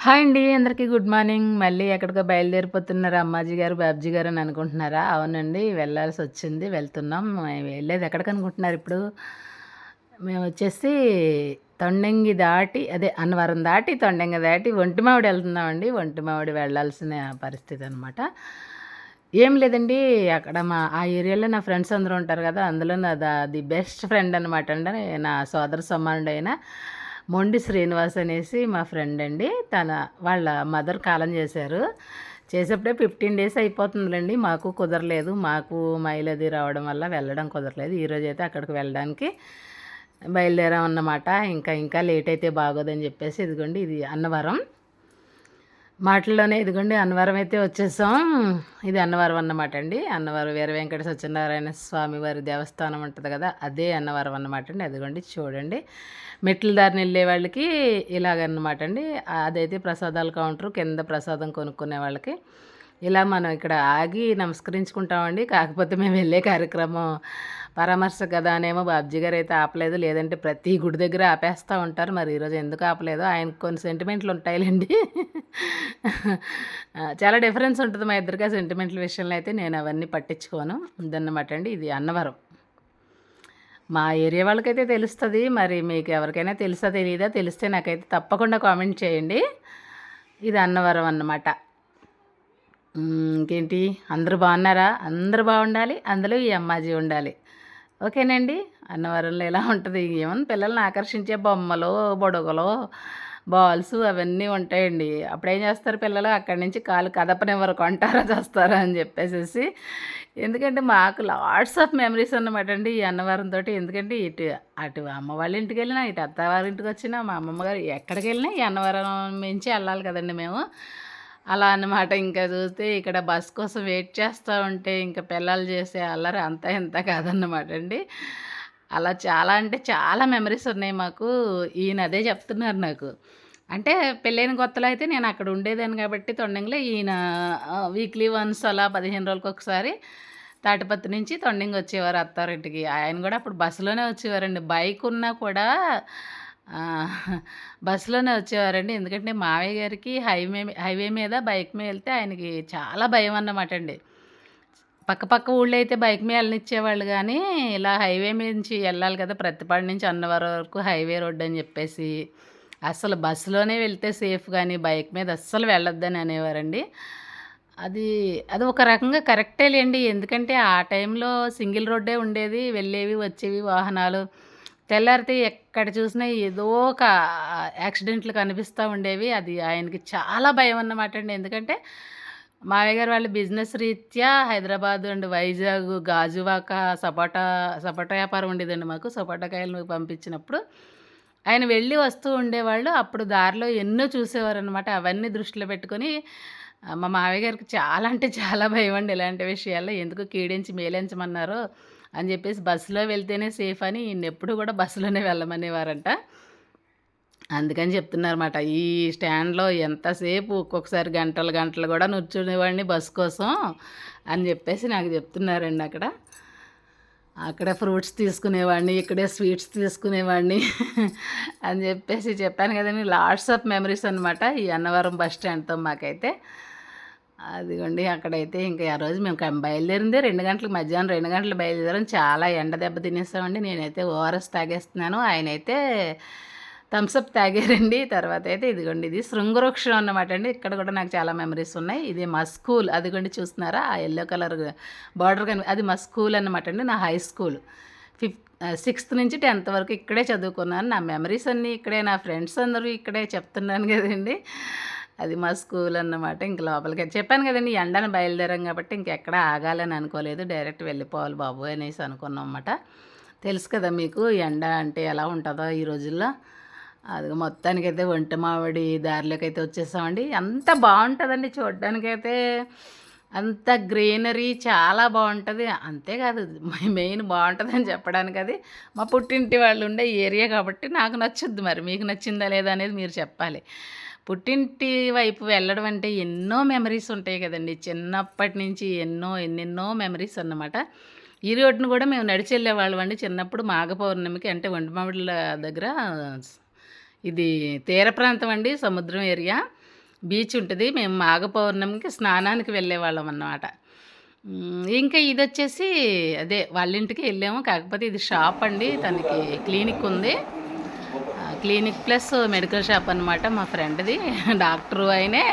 Hi అండి. అందరికీ good morning. మళ్ళీ ఎక్కడికో బయలుదేరిపోతున్నారా అమ్మాజీ గారు, బాబ్జీ గారు అని అనుకుంటున్నారా? అవునండి. వెళ్ళాల్సొచ్చింది. వెళ్తున్నాం. వెళ్ళేది ఎక్కడికనుకుంటున్నారు ఇప్పుడు? మేమొచ్చేసి తొండంగి దాటి అదే అన్నవరం దాటి, తొండంగి దాటి ఒంటిమావిడి వెళ్తున్నామండి. ఒంటిమావిడి వెళ్ళాల్సిన పరిస్థితి అనమాట. ఏం లేదండి. అక్కడ ఆ ఏరియాలో నా ఫ్రెండ్స్ అందరూ ఉంటారు కదా! అందులో ది బెస్ట్ ఫ్రెండ్ అనమాట అండి. నా సోదర సమానుడైన మొండి శ్రీనివాస్ అనేసి మా ఫ్రెండ్ అండి. వాళ్ళ మదర్ కాలం చేశారు. చేసేప్పుడే 15 డేస్ అయిపోతుందిలెండి. మాకు కుదరలేదు. మాకు మైలది రావడం వల్ల వెళ్ళడం కుదరలేదు. ఈరోజైతే అక్కడికి వెళ్ళడానికి బయలుదేరామన్నమాట. ఇంకా లేట్ అయితే బాగోదని చెప్పేసి ఇదిగోండి ఇది అన్నవరం. మాటల్లోనే ఇదిగోండి అన్నవరం అయితే వచ్చేసాం. ఇది అన్నవరం అన్నమాట అండి. అన్నవరం వీర వెంకట సత్యనారాయణ స్వామి వారి దేవస్థానం ఉంటుంది కదా! అదే అన్నవరం అన్నమాట అండి. అదిగోండి చూడండి. మెట్ల దారిన వెళ్ళే వాళ్ళకి ఇలాగన్నమాట అండి. అదైతే ప్రసాదాల కౌంటరు. కింద ప్రసాదం కొనుక్కునే వాళ్ళకి ఇలా మనం ఇక్కడ ఆగి నమస్కరించుకుంటామండి. కాకపోతే మేము వెళ్ళే కార్యక్రమం పరామర్శ కదా అనేమో బాబ్జీ గారు అయితే ఆపలేదు. లేదంటే ప్రతి గుడి దగ్గర ఆపేస్తూ ఉంటారు. మరి ఈరోజు ఎందుకు ఆపలేదు? ఆయనకు కొన్ని సెంటిమెంట్లు ఉంటాయిలేండి. చాలా డిఫరెన్స్ ఉంటుంది మా ఇద్దరికి ఆ సెంటిమెంట్ల విషయంలో అయితే. నేను అవన్నీ పట్టించుకోను. ఇదన్నమాట అండి. ఇది అన్నవరం. మా ఏరియా వాళ్ళకైతే తెలుస్తుంది. మరి మీకు ఎవరికైనా తెలుసా తెలీదా? తెలిస్తే నాకైతే తప్పకుండా కామెంట్ చేయండి. ఇది అన్నవరం అన్నమాట. ఇంకేంటి అందరూ బాగున్నారా? అందరూ బాగుండాలి. అందులో ఈ అమ్మాజీ ఉండాలి. ఓకేనండి. అన్నవరంలో ఎలా ఉంటుంది? ఏమన్నా పిల్లల్ని ఆకర్షించే బొమ్మలు, బుడగలు, బాల్స్ అవన్నీ ఉంటాయండి. అప్పుడేం చేస్తారు పిల్లలు? అక్కడి నుంచి కాలు కదపనివ్వరు. కొంటారా చస్తారా అని చెప్పేసేసి. ఎందుకంటే మాకు లాట్స్ ఆఫ్ మెమరీస్ అన్నమాట అండి ఈ అన్నవరంతో. ఎందుకంటే అటు అమ్మ వాళ్ళ ఇంటికి వెళ్ళినా, ఇటు అత్తవారి ఇంటికి వచ్చినా, మా అమ్మమ్మ గారు ఎక్కడికి వెళ్ళినా ఈ అన్నవరం నుంచి వెళ్ళాలి కదండి మేము. అలా అన్నమాట. ఇంకా చూస్తే ఇక్కడ బస్ కోసం వెయిట్ చేస్తూ ఉంటే ఇంకా పిల్లలు చేసే అల్లరి అంతా ఇంత కాదన్నమాట అండి. అలా చాలా అంటే చాలా మెమరీస్ ఉన్నాయి మాకు. ఈయన అదే చెప్తున్నారు నాకు. అంటే పెళ్ళైన కొత్తలో అయితే నేను అక్కడ ఉండేదాన్ని కాబట్టి తొండంగిలో ఈయన వీక్లీ వన్స్ అలా 15 రోజులకొకసారి తాటిపత్రి నుంచి తొండంగి వచ్చేవారు అత్తారింటికి. ఆయన కూడా అప్పుడు బస్సులోనే వచ్చేవారండి. బైక్ ఉన్నా కూడా బస్సులోనే వచ్చేవారండి. ఎందుకంటే మావయ్య గారికి హైవే మీద బైక్ మీద వెళ్తే ఆయనకి చాలా భయం అన్నమాట అండి. పక్క ఊళ్ళో అయితే బైక్ మీద వెళ్ళనిచ్చేవాళ్ళు కానీ ఇలా హైవే మీద నుంచి వెళ్ళాలి కదా! ప్రత్తిపాడు నుంచి అన్నవరం వరకు హైవే రోడ్ అని చెప్పేసి అసలు బస్సులోనే వెళ్తే సేఫ్ కానీ బైక్ మీద అస్సలు వెళ్ళొద్దని అనేవారండి. అది అది ఒక రకంగా కరెక్టే లేండి. ఎందుకంటే ఆ టైంలో సింగిల్ రోడ్డే ఉండేది. వెళ్ళేవి, వచ్చేవి వాహనాలు. తెల్లారితే ఎక్కడ చూసినా ఏదో ఒక యాక్సిడెంట్లు కనిపిస్తూ ఉండేవి. అది ఆయనకి చాలా భయం అన్నమాట అండి. ఎందుకంటే మావయ్య గారు వాళ్ళు బిజినెస్ రీత్యా హైదరాబాద్ అండ్ వైజాగ్, గాజువాక సపోటా వ్యాపారం ఉండేదండి మాకు. సపోటా కాయలు పంపించినప్పుడు ఆయన వెళ్ళి వస్తూ ఉండేవాళ్ళు. అప్పుడు దారిలో ఎన్నో చూసేవారనమాట. అవన్నీ దృష్టిలో పెట్టుకొని మా మావయ్య గారికి చాలా అంటే చాలా భయమండి ఇలాంటి విషయాల్లో. ఎందుకు కీడించి మేలించమన్నారో అని చెప్పేసి బస్సులో వెళ్తేనే సేఫ్ అని ఈయన్నెప్పుడు కూడా బస్సులోనే వెళ్ళమనేవారంట. అందుకని చెప్తున్నారన్నమాట. ఈ స్టాండ్‌లో ఎంతసేపు ఒక్కొక్కసారి గంటలు గంటలు కూడా నుంచునేవాడిని బస్సు కోసం అని చెప్పేసి నాకు చెప్తున్నారండి అక్కడ. అక్కడ ఫ్రూట్స్ తీసుకునేవాడిని, ఇక్కడే స్వీట్స్ తీసుకునేవాడిని అని చెప్పేసి చెప్పాను కదండీ. లాట్స్ ఆఫ్ మెమరీస్ అనమాట ఈ అన్నవరం బస్ స్టాండ్‌తో మాకైతే. అదిగోండి అక్కడైతే ఇంకా ఆ రోజు మేము బయలుదేరిందే 2 గంటలకు, మధ్యాహ్నం 2 గంటలకు బయలుదేరాం. చాలా ఎండ దెబ్బ తినేసామండి. నేనైతే ఓఆర్ఎస్ తాగేస్తున్నాను. ఆయనైతే థమ్స్ అప్ తాగారండి. తర్వాత అయితే ఇదిగోండి ఇది శృంగవృక్షం అన్నమాట అండి. ఇక్కడ కూడా నాకు చాలా మెమరీస్ ఉన్నాయి. ఇది మా స్కూల్. అదిగోండి చూస్తున్నారా ఆ యెల్లో కలర్ బార్డర్ అది మా స్కూల్ అన్నమాట అండి. నా హై స్కూల్. 6th నుంచి 10th వరకు ఇక్కడే చదువుకున్నాను. నా మెమరీస్ అన్నీ ఇక్కడే, నా ఫ్రెండ్స్ అందరూ ఇక్కడే చెప్తున్నాను కదండి. అది మా స్కూల్ అన్నమాట. ఇంక లోపలికి చెప్పాను కదండి ఎండన బయలుదేరాం కాబట్టి ఇంకెక్కడ ఆగాలని అనుకోలేదు. డైరెక్ట్ వెళ్ళిపోవాలి బాబు అనేసి అనుకున్నాం అన్నమాట. తెలుసు కదా మీకు ఎండ అంటే ఎలా ఉంటుందో ఈ రోజుల్లో. అది మొత్తానికైతే ఒంటి మామిడి దారిలోకైతే వచ్చేసామండి. అంత బాగుంటుందండి చూడడానికైతే. అంత గ్రీనరీ చాలా బాగుంటుంది. అంతేకాదు మెయిన్ బాగుంటుందని చెప్పడానికి అది మా పుట్టింటి వాళ్ళు ఉండే ఏరియా కాబట్టి నాకు నచ్చుద్ది. మరి మీకు నచ్చిందా లేదా అనేది మీరు చెప్పాలి. పుట్టింటి వైపు వెళ్ళడం అంటే ఎన్నో మెమరీస్ ఉంటాయి కదండి. చిన్నప్పటి నుంచి ఎన్నెన్నో మెమరీస్ అన్నమాట. ఈ రోడ్డును కూడా మేము నడిచి వెళ్ళేవాళ్ళం అండి చిన్నప్పుడు. మాఘ పౌర్ణమికి అంటే ఒంటిమామిడిల దగ్గర ఇది తీర ప్రాంతం అండి, సముద్రం ఏరియా. బీచ్ ఉంటుంది. మేము మాఘ పౌర్ణమికి స్నానానికి వెళ్ళేవాళ్ళం అన్నమాట. ఇంకా ఇదొచ్చేసి అదే వాళ్ళ ఇంటికి వెళ్ళాము. కాకపోతే ఇది షాప్ అండి. తనకి క్లినిక్ ఉంది. క్లినిక్ ప్లస్ మెడికల్ షాప్ అనమాట. మా ఫ్రెండ్ది డాక్టరు ఆయనే.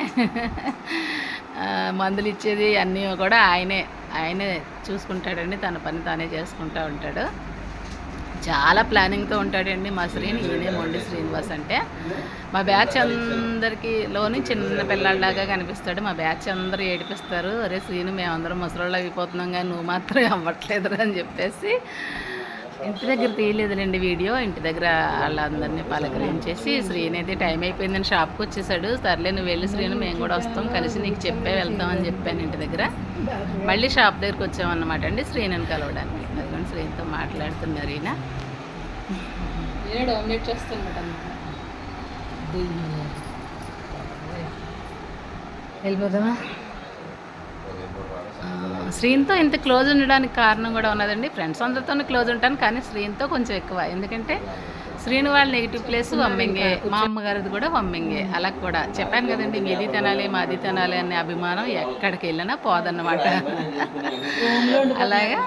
మందులు ఇచ్చేది అన్నీ కూడా ఆయనే చూసుకుంటాడండి. తన పని తానే చేసుకుంటూ ఉంటాడు. చాలా ప్లానింగ్తో ఉంటాడండి మా శ్రీని. ఈయనే మొండి శ్రీనివాస్ అంటే. మా బ్యాచ్ అందరికీలోని చిన్న పిల్లల్లాగా కనిపిస్తాడు. మా బ్యాచ్ అందరూ ఏడిపిస్తారు, అరే శ్రీను మేమందరం ముసలోళ్ళు అయిపోతున్నాం కానీ నువ్వు మాత్రం అవ్వట్లేదురా అని చెప్పేసి. ఇంటి దగ్గర తీయలేదులేండి వీడియో. ఇంటి దగ్గర వాళ్ళందరినీ పలకరించేసి శ్రీని అయితే టైం అయిపోయిందని షాప్కి వచ్చేసాడు. సర్లే నువ్వు వెళ్ళి శ్రీను మేము కూడా వస్తాం, కలిసి నీకు చెప్పే వెళ్తామని చెప్పాను ఇంటి దగ్గర. మళ్ళీ షాప్ దగ్గరికి వచ్చామన్నమాట అండి శ్రీని కలవడానికి. అదిగోండి శ్రీనితో మాట్లాడుతున్నారు ఈయన. ఆమ్లెట్ చేస్తున్నమాట. వెళ్ళిపోదామా? శ్రీనితో ఇంత క్లోజ్ ఉండడానికి కారణం కూడా ఉన్నదండి. ఫ్రెండ్స్ అందరితోనే క్లోజ్ ఉంటాను, కానీ శ్రీనితో కొంచెం ఎక్కువ. ఎందుకంటే శ్రీను వాళ్ళ నెగిటివ్ ప్లేస్ వమ్మింగే, మా అమ్మగారిది కూడా వమ్మింగే. అలా కూడా చెప్పాను కదండి, మీది తినాలి మాది తినాలి అనే అభిమానం ఎక్కడికి వెళ్ళినా పోదన్నమాట. అలాగా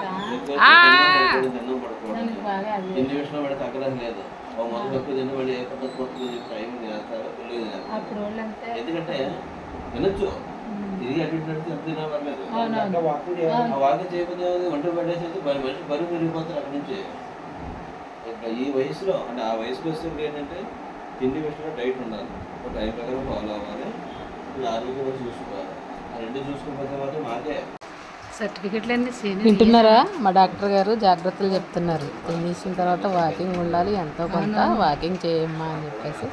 తిరిగి అటు వాకింగ్ చేయకపోతే ఒంటి పడేసేసి మనిషి బరువు పెరిగిపోతారు అక్కడి నుంచి. ఈ వయసులో అంటే ఆ వయసులో వస్తే ఏంటంటే తిండి విషయంలో డైట్ ఉండాలి, ఒక టైం ప్రకారం ఫాలో అవ్వాలి, ఆరోగ్యం కూడా చూసుకోవాలి. ఆ రెండు చూసుకోకపోతే మాత్రం మాకే సర్టిఫికెట్లు అన్నీ వింటున్నారా? మా డాక్టర్ గారు జాగ్రత్తలు చెప్తున్నారు. తినేసిన తర్వాత వాకింగ్ ఉండాలి, ఎంతో కొంత వాకింగ్ చేయమ్మా అని చెప్పేసి.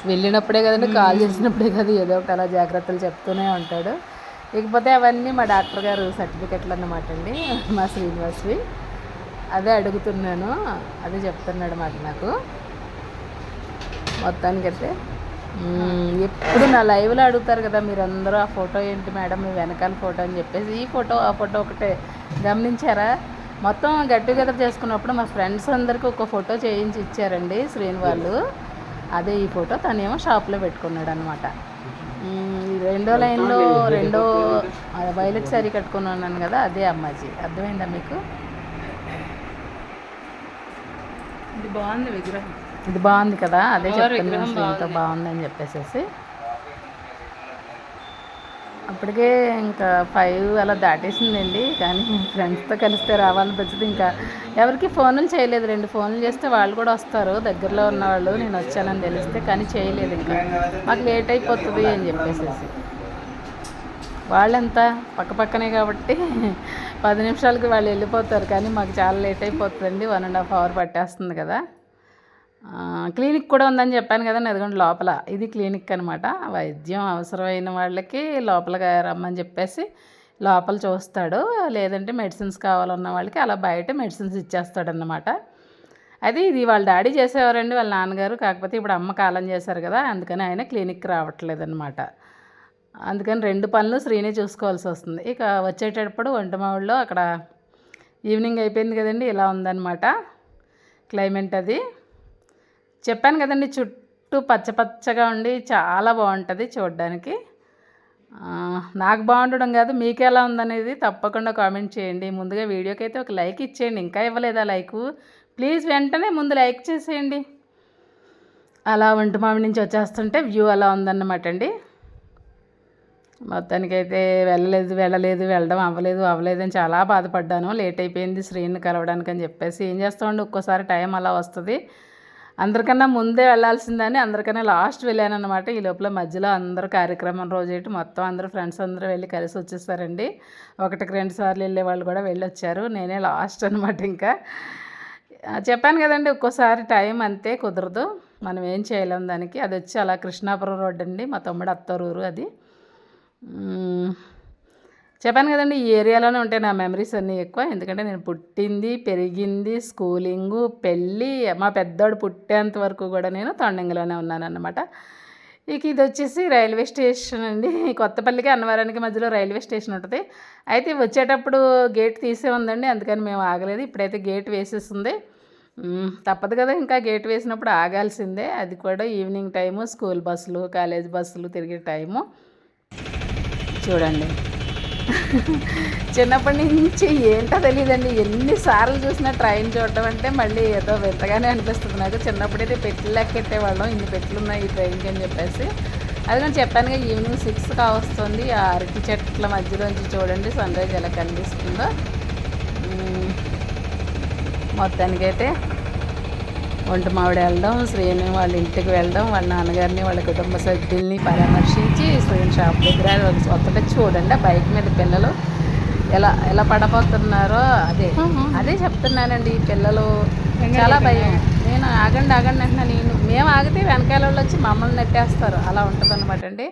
వెళ్ళినప్పుడే కదండి, కాల్ చేసినప్పుడే కదా, ఏదో ఒకటి అలా జాగ్రత్తలు చెప్తూనే ఉంటాడు. ఇకపోతే అవన్నీ మా డాక్టర్ గారు సర్టిఫికెట్లు అన్నమాట అండి, మా శ్రీనివాస్వి. అదే అడుగుతున్నాను, అదే చెప్తున్నాడు మాట నాకు. మొత్తానికైతే ఎప్పుడు నా లైవ్లో అడుగుతారు కదా మీరందరూ, ఆ ఫోటో ఏంటి మేడం మీ వెనకాల ఫోటో అని చెప్పేసి. ఈ ఫోటో ఆ ఫోటో ఒకటే గమనించారా? మొత్తం గెట్ టుగెదర్ చేసుకున్నప్పుడు మా ఫ్రెండ్స్ అందరికీ ఒక ఫోటో చేయించి ఇచ్చారండి శ్రీని వాళ్ళు. అదే ఈ ఫోటో తనేమో షాప్లో పెట్టుకున్నాడు అనమాట. రెండో లైన్లో రెండో వైలెట్ శారీ కట్టుకుని ఉన్నాను కదా, అదే అమ్మాజీ. అర్థమైందా మీకు? ఇది బాగుంది విగ్రహం, ఇది బాగుంది కదా, అదే చెప్తున్నాను శ్రీనితో బాగుందని చెప్పేసి. అప్పటికే ఇంకా 5 అలా దాటేసిందండి. కానీ ఫ్రెండ్స్తో కలిస్తే రావాలనిపించదు. ఇంకా ఎవరికి ఫోన్లు చేయలేదు. 2 ఫోన్లు చేస్తే వాళ్ళు కూడా వస్తారు, దగ్గరలో ఉన్నవాళ్ళు, నేను వచ్చానని తెలిస్తే. కానీ చేయలేదు, ఇంకా మాకు లేట్ అయిపోతుంది అని చెప్పేసి. వాళ్ళంతా పక్కనే కాబట్టి 10 నిమిషాలకి వాళ్ళు వెళ్ళిపోతారు. కానీ మాకు చాలా లేట్ అయిపోతుందండి, 1.5 hour పట్టేస్తుంది కదా. క్లినిక్ కూడా ఉందని చెప్పాను కదండి, అదిగోండి లోపల. ఇది క్లినిక్ అనమాట. వైద్యం అవసరమైన వాళ్ళకి లోపలగా రమ్మని చెప్పేసి లోపల చూస్తాడు. లేదంటే మెడిసిన్స్ కావాలన్న వాళ్ళకి అలా బయట మెడిసిన్స్ ఇచ్చేస్తాడన్నమాట. అది ఇది వాళ్ళ డాడీ చేసేవారండి, వాళ్ళ నాన్నగారు. కాకపోతే ఇప్పుడు అమ్మ కాలం చేశారు కదా, అందుకని ఆయన క్లినిక్ రావట్లేదు అనమాట. అందుకని 2 పనులు శ్రీనే చూసుకోవాల్సి వస్తుంది. ఇక వచ్చేటప్పుడు ఒంటిమావిడిలో అక్కడ ఈవినింగ్ అయిపోయింది కదండి, ఇలా ఉందన్నమాట క్లైమేట్. అది చెప్పాను కదండి, చుట్టూ పచ్చగా ఉండి చాలా బాగుంటుంది చూడడానికి. నాకు బాగుండడం కాదు, మీకు ఎలా ఉందనేది తప్పకుండా కామెంట్ చేయండి. ముందుగా వీడియోకి అయితే ఒక లైక్ ఇచ్చేయండి. ఇంకా ఇవ్వలేదా లైకు? ప్లీజ్ వెంటనే ముందు లైక్ చేసేయండి. అలా ఒంటిమావిడి నుంచి వచ్చేస్తుంటే వ్యూ అలా ఉందన్నమాట అండి. మొత్తానికైతే వెళ్ళడం అవ్వలేదని చాలా బాధపడ్డాను. లేట్ అయిపోయింది శ్రీని కలవడానికి అని చెప్పేసి. ఏం చేస్తామండి, ఒక్కోసారి టైం అలా వస్తుంది. అందరికన్నా ముందే వెళ్ళాల్సిందని అందరికన్నా లాస్ట్ వెళ్ళానమాట. ఈ లోపల మధ్యలో అందరూ కార్యక్రమం రోజు మొత్తం అందరూ ఫ్రెండ్స్ అందరూ వెళ్ళి కలిసి వచ్చేసారండి. 1-2 సార్లు వెళ్ళే వాళ్ళు కూడా వెళ్ళొచ్చారు. నేనే లాస్ట్ అనమాట. ఇంకా చెప్పాను కదండి, ఒక్కోసారి టైం అంతే కుదరదు, మనం ఏం చేయలేం దానికి. అది వచ్చి అలా కృష్ణాపురం రోడ్ అండి, మా తమ్ముడు అత్తరూరు. అది చెప్పాను కదండి, ఈ ఏరియాలోనే ఉంటాయి నా మెమరీస్ అన్నీ ఎక్కువ. ఎందుకంటే నేను పుట్టింది, పెరిగింది, స్కూలింగు, పెళ్ళి, మా పెద్దోడు పుట్టేంత వరకు కూడా నేను తొండంగిలోనే ఉన్నానన్నమాట. ఇక ఇది వచ్చేసి రైల్వే స్టేషన్ అండి. కొత్తపల్లికి అన్నవరానికి మధ్యలో రైల్వే స్టేషన్ ఉంటుంది. అయితే వచ్చేటప్పుడు గేట్ తీసే ఉందండి, అందుకని మేము ఆగలేదు. ఇప్పుడైతే గేట్ వేసేస్తుంది. తప్పదు కదా, ఇంకా గేట్ వేసినప్పుడు ఆగాల్సిందే. అది కూడా ఈవినింగ్ టైము, స్కూల్ బస్సులు, కాలేజ్ బస్సులు తిరిగే టైము. చూడండి. చిన్నప్పటి నుంచి ఏంటో తెలియదండి, ఎన్నిసార్లు చూసినా ట్రైన్ చూడటం అంటే మళ్ళీ ఏదో వింతగానే అనిపిస్తుంది నాకు. చిన్నప్పుడైతే పెట్లు లెక్కెట్టేవాళ్ళం, ఇన్ని పెట్లు ఉన్నాయి ఈ ట్రైన్కి అని చెప్పేసి. అది నేను చెప్పానుగా, ఈవినింగ్ 6 కావస్తుంది. ఆ అరటి చెట్ల మధ్యలోంచి చూడండి సన్ రైజ్ ఎలా కనిపిస్తుందో. మొత్తానికైతే ఒంటి మావిడ వెళ్ళడం, శ్రీని వాళ్ళ ఇంటికి వెళ్ళడం, వాళ్ళ నాన్నగారిని వాళ్ళ కుటుంబ సభ్యుల్ని పరామర్శించి శ్రీని షాప్ దగ్గర వస్తుంటే చూడండి ఆ బైక్ మీద పిల్లలు ఎలా ఎలా పడబోతున్నారో. అదే చెప్తున్నానండి, ఈ పిల్లలు చాలా భయం. నేను ఆగండి ఆగండి అంటున్నా, మేము ఆగితే వెనకాల వాళ్ళు వచ్చి మమ్మల్ని నెట్టేస్తారు, అలా ఉంటుంది అనమాట అండి.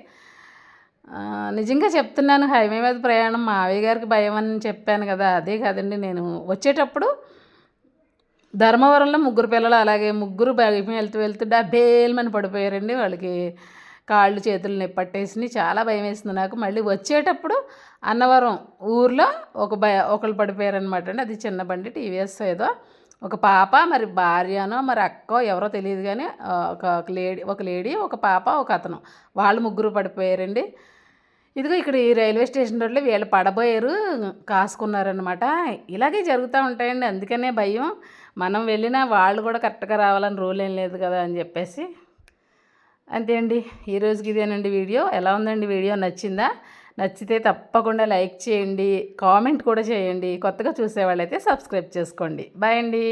నిజంగా చెప్తున్నాను, హైవే మీద ప్రయాణం మావయ్య గారికి భయం అని చెప్పాను కదా, అదే కదండి. నేను వచ్చేటప్పుడు ధర్మవరంలో 3 పిల్లలు అలాగే బైక్ మీద వెళ్తూ డబ్బేల్మని పడిపోయారండి. వాళ్ళకి కాళ్ళు చేతులు నొప్పట్టేసినాయి, చాలా భయం వేసింది నాకు. మళ్ళీ వచ్చేటప్పుడు అన్నవరం ఊర్లో ఒకళ్ళు పడిపోయారనమాట అండి. అది చిన్న బండి టీవీఎస్ ఏదో, ఒక పాప మరి భార్యనో మరి అక్కో ఎవరో తెలియదు కానీ ఒక లేడీ ఒక పాప ఒక అతను, వాళ్ళు 3 పడిపోయారండి. ఇదిగో ఇక్కడ ఈ రైల్వే స్టేషన్ రోడ్లో వీళ్ళు పడబోయారు, కాసుకున్నారనమాట. ఇలాగే జరుగుతూ ఉంటాయండి, అందుకనే భయం. మనం వెళ్ళినా వాళ్ళు కూడా కరెక్ట్గా రావాలని రూల్ ఏం లేదు కదా అని చెప్పేసి. అంతే అండి, ఈరోజుకి ఇదేనండి వీడియో. ఎలా ఉందండి వీడియో? నచ్చిందా? నచ్చితే తప్పకుండా లైక్ చేయండి, కామెంట్ కూడా చేయండి. కొత్తగా చూసేవాళ్ళైతే సబ్స్క్రైబ్ చేసుకోండి. బాయ్ అండి.